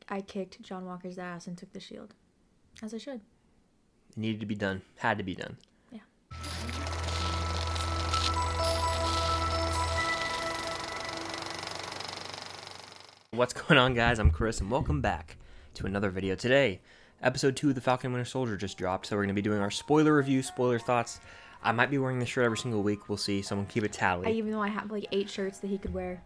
I kicked John Walker's ass and took the shield. As I should. It needed to be done. Had to be done. Yeah. What's going on, guys? I'm Chris, and welcome back to another video. Today, episode 2 of the Falcon Winter Soldier just dropped, so we're going to be doing our spoiler review, spoiler thoughts. I might be wearing this shirt every single week. We'll see. Someone keep a tally. Even though I have like 8 shirts that he could wear.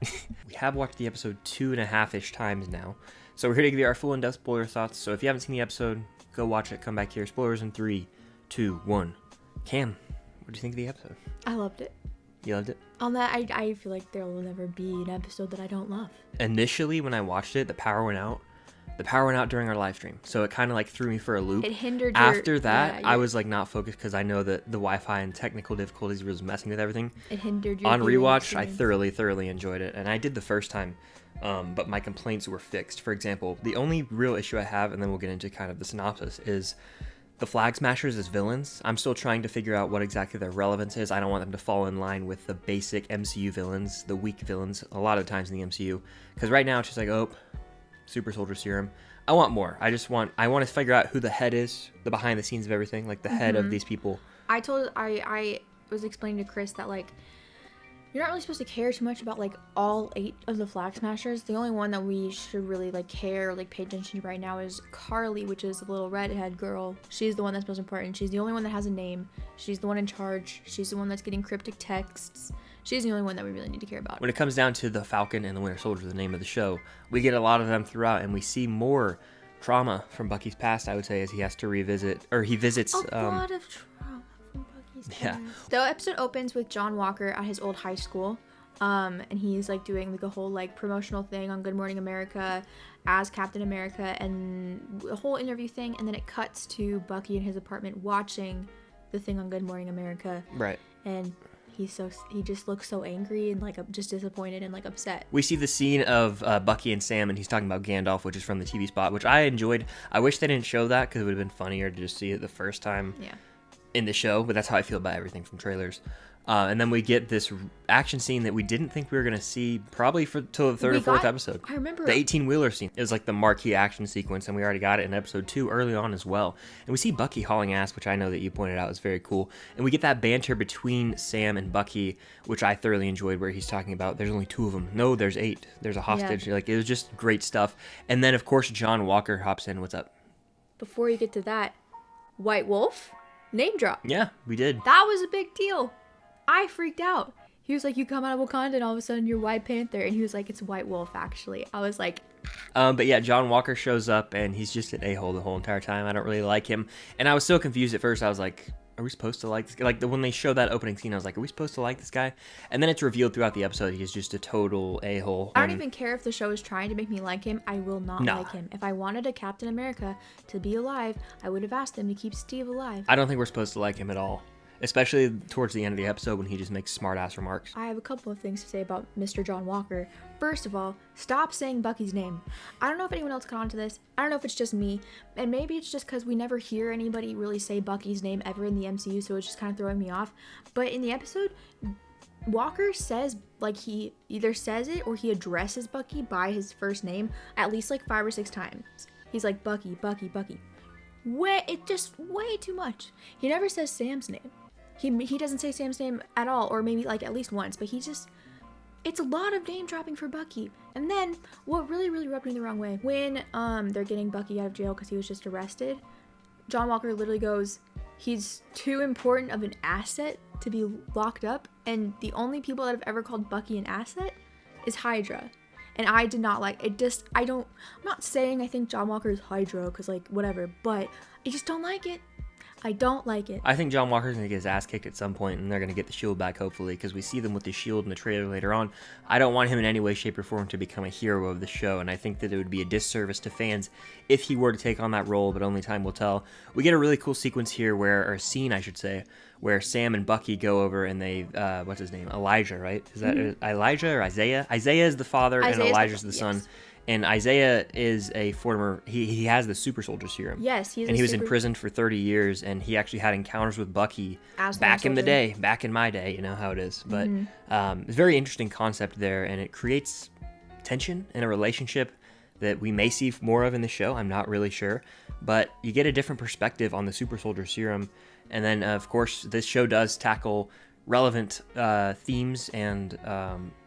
We have watched the episode 2.5-ish times now, so we're here to give you our full in-depth spoiler thoughts. So if you haven't seen the episode, go watch it. Come back here. Spoilers in 3, 2, 1. Cam, what do you think of the episode? I loved it. You loved it? On that, I feel like there will never be an episode that I don't love. Initially, when I watched it, the power went out. The power went out during our live stream, so it kind of like threw me for a loop. It hindered After that, I was like not focused because I know that the Wi-Fi and technical difficulties was messing with everything. It hindered your On rewatch, I experience. thoroughly enjoyed it, and I did the first time, but my complaints were fixed. For example, the only real issue I have, and then we'll get into kind of the synopsis, is the Flag Smashers as villains. I'm still trying to figure out what exactly their relevance is. I don't want them to fall in line with the basic MCU villains, the weak villains, a lot of times in the MCU. Because right now it's just like, oh, super soldier serum. I want more. I want to figure out who the head is, the behind the scenes of everything, like the head of these people. I was explaining to Chris that like you're not really supposed to care too much about like all 8 of the Flag Smashers. The only one that we should really like care or like pay attention to right now is Carly, which is the little redhead girl. She's the one that's most important. She's the only one that has a name. She's the one in charge. She's the one that's getting cryptic texts. She's the only one that we really need to care about. When it comes down to the Falcon and the Winter Soldier, the name of the show, we get a lot of them throughout, and we see more trauma from Bucky's past, I would say, as he has to revisit, or he visits... A lot of trauma from Bucky's past. Yeah. The episode opens with John Walker at his old high school, and he's like doing like a whole like promotional thing on Good Morning America as Captain America, and a whole interview thing, and then it cuts to Bucky in his apartment watching the thing on Good Morning America. Right. And he just looks so angry and like just disappointed and like upset. We see the scene of Bucky and Sam, and he's talking about Gandalf, which is from the TV spot, which I enjoyed. I wish they didn't show that because it would have been funnier to just see it the first time in the show, but that's how I feel about everything from trailers. And then we get this action scene that we didn't think we were going to see probably till the third or fourth episode. I remember the 18-wheeler scene is like the marquee action sequence, and we already got it in episode 2 early on as well. And we see Bucky hauling ass, which I know that you pointed out is very cool. And we get that banter between Sam and Bucky, which I thoroughly enjoyed, where he's talking about there's only 2 of them. No, there's 8. There's a hostage. Yeah. Like, it was just great stuff. And then, of course, John Walker hops in. What's up? Before you get to that, White Wolf, name drop. Yeah, we did. That was a big deal. I freaked out. He was like, you come out of Wakanda and all of a sudden you're White Panther. And he was like, it's White Wolf, actually. I was like... But yeah, John Walker shows up and he's just an a-hole the whole entire time. I don't really like him. And I was so confused at first. I was like, are we supposed to like this guy? Like, when they showed that opening scene, I was like, are we supposed to like this guy? And then it's revealed throughout the episode he's just a total a-hole. I don't even care if the show is trying to make me like him. I will not like him. If I wanted a Captain America to be alive, I would have asked them to keep Steve alive. I don't think we're supposed to like him at all. Especially towards the end of the episode when he just makes smart-ass remarks. I have a couple of things to say about Mr. John Walker. First of all, stop saying Bucky's name. I don't know if anyone else caught on to this. I don't know if it's just me. And maybe it's just because we never hear anybody really say Bucky's name ever in the MCU, so it's just kind of throwing me off. But in the episode, Walker says, like, he either says it or he addresses Bucky by his first name at least like 5 or 6 times. He's like, Bucky, Bucky, Bucky. It's just way too much. He never says Sam's name. He doesn't say Sam's name at all, or maybe like at least once, but it's a lot of name dropping for Bucky. And then what really rubbed me the wrong way, when they're getting Bucky out of jail because he was just arrested, John Walker literally goes, he's too important of an asset to be locked up, and the only people that have ever called Bucky an asset is Hydra. And I did not like it. I'm not saying I think John Walker is Hydra because like whatever, but I just don't like it. I don't like it. I think John Walker's going to get his ass kicked at some point, and they're going to get the shield back, hopefully, because we see them with the shield in the trailer later on. I don't want him in any way, shape, or form to become a hero of the show, and I think that it would be a disservice to fans if he were to take on that role, but only time will tell. We get a really cool sequence here, or a scene, I should say, where Sam and Bucky go over and they, what's his name? Elijah, right? Is that Elijah or Isaiah? Isaiah is the father, and Elijah's the son. And Isaiah is a former, he has the super soldier serum. Yes, and he was imprisoned for 30 years, and he actually had encounters with Bucky back in my day, you know how it is. But it's a very interesting concept there, and it creates tension in a relationship that we may see more of in the show. I'm not really sure, but you get a different perspective on the super soldier serum. And then, of course, this show does tackle relevant themes and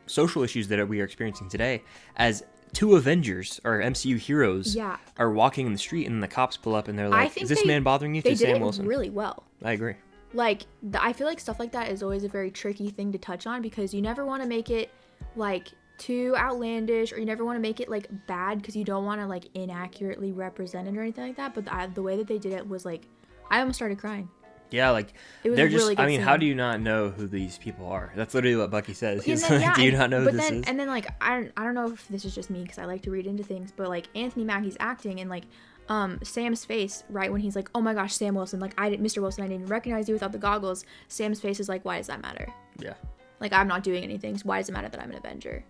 social issues that we are experiencing today, as two Avengers or MCU heroes are walking in the street, and the cops pull up and they're like, "Is this man bothering you?" They to did Sam it Wilson. really well. I agree. Like, I feel like stuff like that is always a very tricky thing to touch on, because you never want to make it like too outlandish, or you never want to make it like bad because you don't want to like inaccurately represent it or anything like that. But the way that they did it was like, I almost started crying. Yeah, like they're just, really good I mean, scene. How do you not know who these people are? That's literally what Bucky says. He's Then, like, do you not know who this is? And then like, I don't know if this is just me because I like to read into things, but like Anthony Mackie's acting and like Sam's face right when he's like, "Oh my gosh, Sam Wilson, like Mr. Wilson, I didn't recognize you without the goggles." Sam's face is like, "Why does that matter?" Yeah. Like, I'm not doing anything, so why does it matter that I'm an Avenger?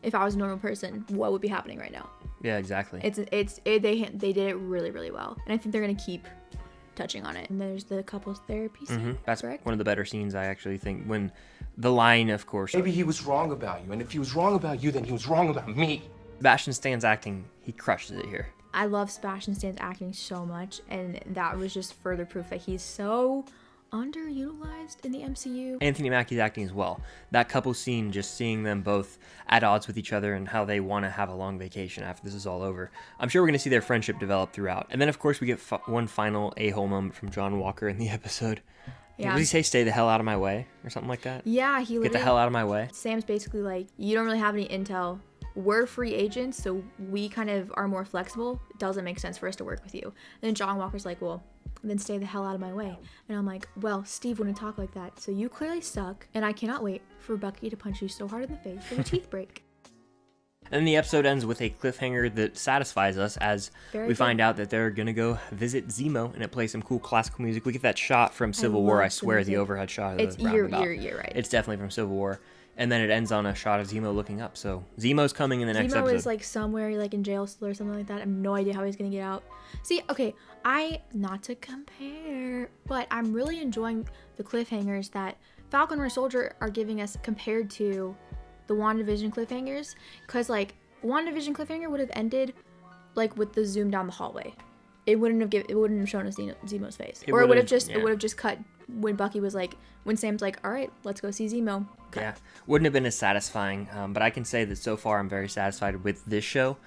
If I was a normal person, what would be happening right now? Yeah, exactly. They did it really, really well, and I think they're gonna keep touching on it. And there's the couples therapy scene. That's correct? one of the better scenes, I actually think, when the line, of course. Maybe he was wrong about you, and if he was wrong about you, then he was wrong about me. Sebastian Stan's acting, he crushes it here. I love Sebastian Stan's acting so much, and that was just further proof that he's so underutilized in the MCU. Anthony Mackie's acting as well. That couple scene, just seeing them both at odds with each other and how they want to have a long vacation after this is all over. I'm sure we're going to see their friendship develop throughout. And then, of course, we get one final a-hole moment from John Walker in the episode. Yeah. What did he say? "Stay the hell out of my way," or something like that? Yeah, he Get the hell out of my way. Sam's basically like, "You don't really have any intel. We're free agents, so we kind of are more flexible. It doesn't make sense for us to work with you." And then John Walker's like, "Well, then stay the hell out of my way." And I'm like, "Well, Steve wouldn't talk like that, so you clearly suck, and I cannot wait for Bucky to punch you so hard in the face that your teeth break." And then the episode ends with a cliffhanger that satisfies us as we find out that they're going to go visit Zemo, and it plays some cool classical music. We get that shot from Civil War, I swear, the overhead shot of the roundabout. You're right. It's definitely from Civil War. And then it ends on a shot of Zemo looking up. So Zemo's coming in the next episode. Zemo is like somewhere like in jail still or something like that. I have no idea how he's going to get out. See, okay, not to compare, but I'm really enjoying the cliffhangers that Falcon and Soldier are giving us compared to the WandaVision cliffhangers, because like WandaVision cliffhanger would have ended like with the zoom down the hallway. It wouldn't have shown us Zemo's face, or it would have just cut when Bucky was like, when Sam's like, "All right, let's go see Zemo." Cut. Yeah, wouldn't have been as satisfying, but I can say that so far I'm very satisfied with this show.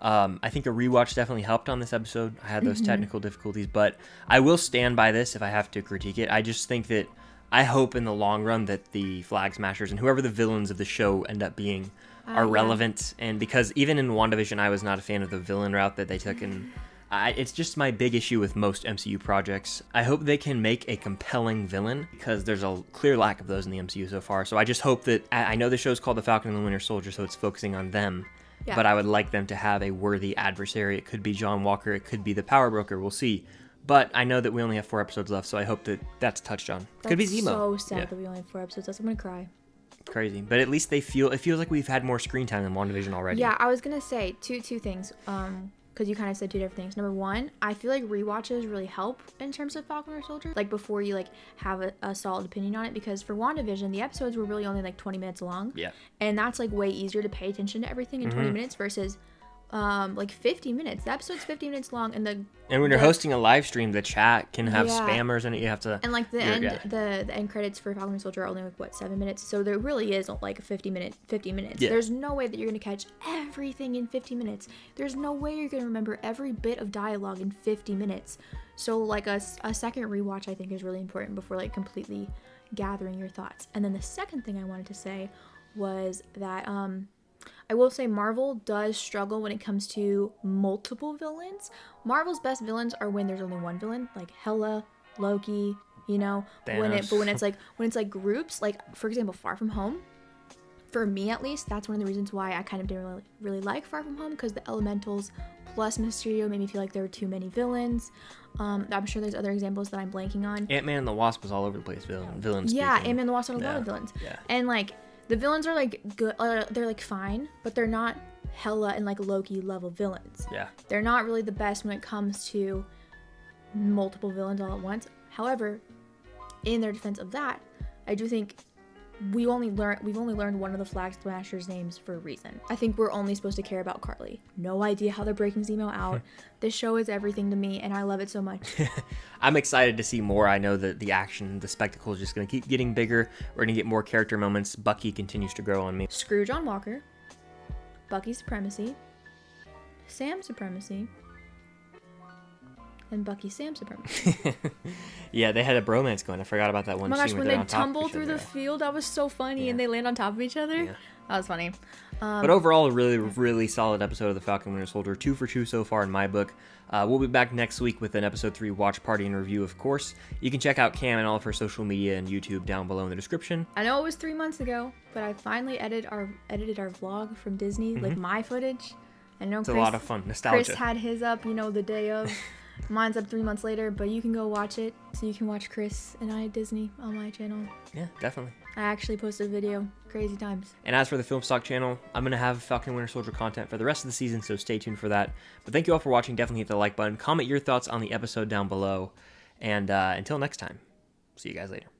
I think a rewatch definitely helped on this episode. I had those technical difficulties, but I will stand by this if I have to critique it. I just think that I hope in the long run that the Flag Smashers and whoever the villains of the show end up being are relevant. And because even in WandaVision, I was not a fan of the villain route that they took, and it's just my big issue with most MCU projects. I hope they can make a compelling villain, because there's a clear lack of those in the MCU so far. So I just hope that, I know the show's called The Falcon and the Winter Soldier, so it's focusing on them. Yeah. But I would like them to have a worthy adversary. It could be John Walker. It could be the Power Broker. We'll see. But I know that we only have 4 episodes left, so I hope that that's touched on. Could be Zemo. So sad that we only have 4 episodes left. I'm gonna cry. Crazy, but at least it feels like we've had more screen time than WandaVision already. Yeah, I was gonna say two things. Because you kind of said 2 different things. Number one, I feel like rewatches really help in terms of Falcon or Soldier, like before you like have a solid opinion on it. Because for WandaVision, the episodes were really only like 20 minutes long. Yeah. And that's like way easier to pay attention to everything in 20 minutes versus like 50 minutes. The episode's 50 minutes long, and when you're hosting a live stream, the chat can have spammers in it. You have to, and like the end credits for Falcon and Soldier are only like what, 7 minutes, so there really is like a 50 minutes. Yeah. There's no way that you're gonna catch everything in 50 minutes. There's no way you're gonna remember every bit of dialogue in 50 minutes. So like a second rewatch I think is really important before like completely gathering your thoughts. And then the second thing I wanted to say was that I will say Marvel does struggle when it comes to multiple villains. Marvel's best villains are when there's only one villain, like Hela, Loki, you know. When it's like groups, like for example, Far From Home. For me at least, that's one of the reasons why I kind of didn't really like Far From Home, because the Elementals plus Mysterio made me feel like there were too many villains. I'm sure there's other examples that I'm blanking on. Ant-Man and the Wasp was all over the place. Villains. Yeah, speaking. Ant-Man and the Wasp had a lot of villains. Yeah. And like the villains are like good, they're like fine, but they're not Hela and like Loki level villains. Yeah. They're not really the best when it comes to multiple villains all at once. However, in their defense of that, I do think we've only learned one of the Flag Smashers' names for a reason. I think we're only supposed to care about Carly. No idea how they're breaking Zemo out. This show is everything to me, and I love it so much. I'm excited to see more. I know that the action, the spectacle is just going to keep getting bigger. We're going to get more character moments. Bucky continues to grow on me. Screw John Walker, Bucky supremacy, Sam supremacy, and Bucky Sam supremacy. Yeah, they had a bromance going. I forgot about that one. Oh my gosh, scene when where they they're on top of tumble each through other. the field, that was so funny, and they land on top of each other. Yeah. That was funny. But overall, a really, really solid episode of The Falcon Winter Soldier. 2 for 2 so far in my book. We'll be back next week with an episode 3 watch party and review, of course. You can check out Cam and all of her social media and YouTube down below in the description. I know it was 3 months ago, but I finally edited our vlog from Disney, like my footage. I know It's a lot of fun. Nostalgia. Chris had his up, the day of. Mine's up 3 months later, but you can go watch it, so you can watch Chris and I Disney on my channel. Yeah, definitely. I actually posted a video. Crazy times. And as for the Film Stock channel, I'm going to have Falcon Winter Soldier content for the rest of the season, so stay tuned for that. But thank you all for watching. Definitely hit the like button. Comment your thoughts on the episode down below. And until next time, see you guys later.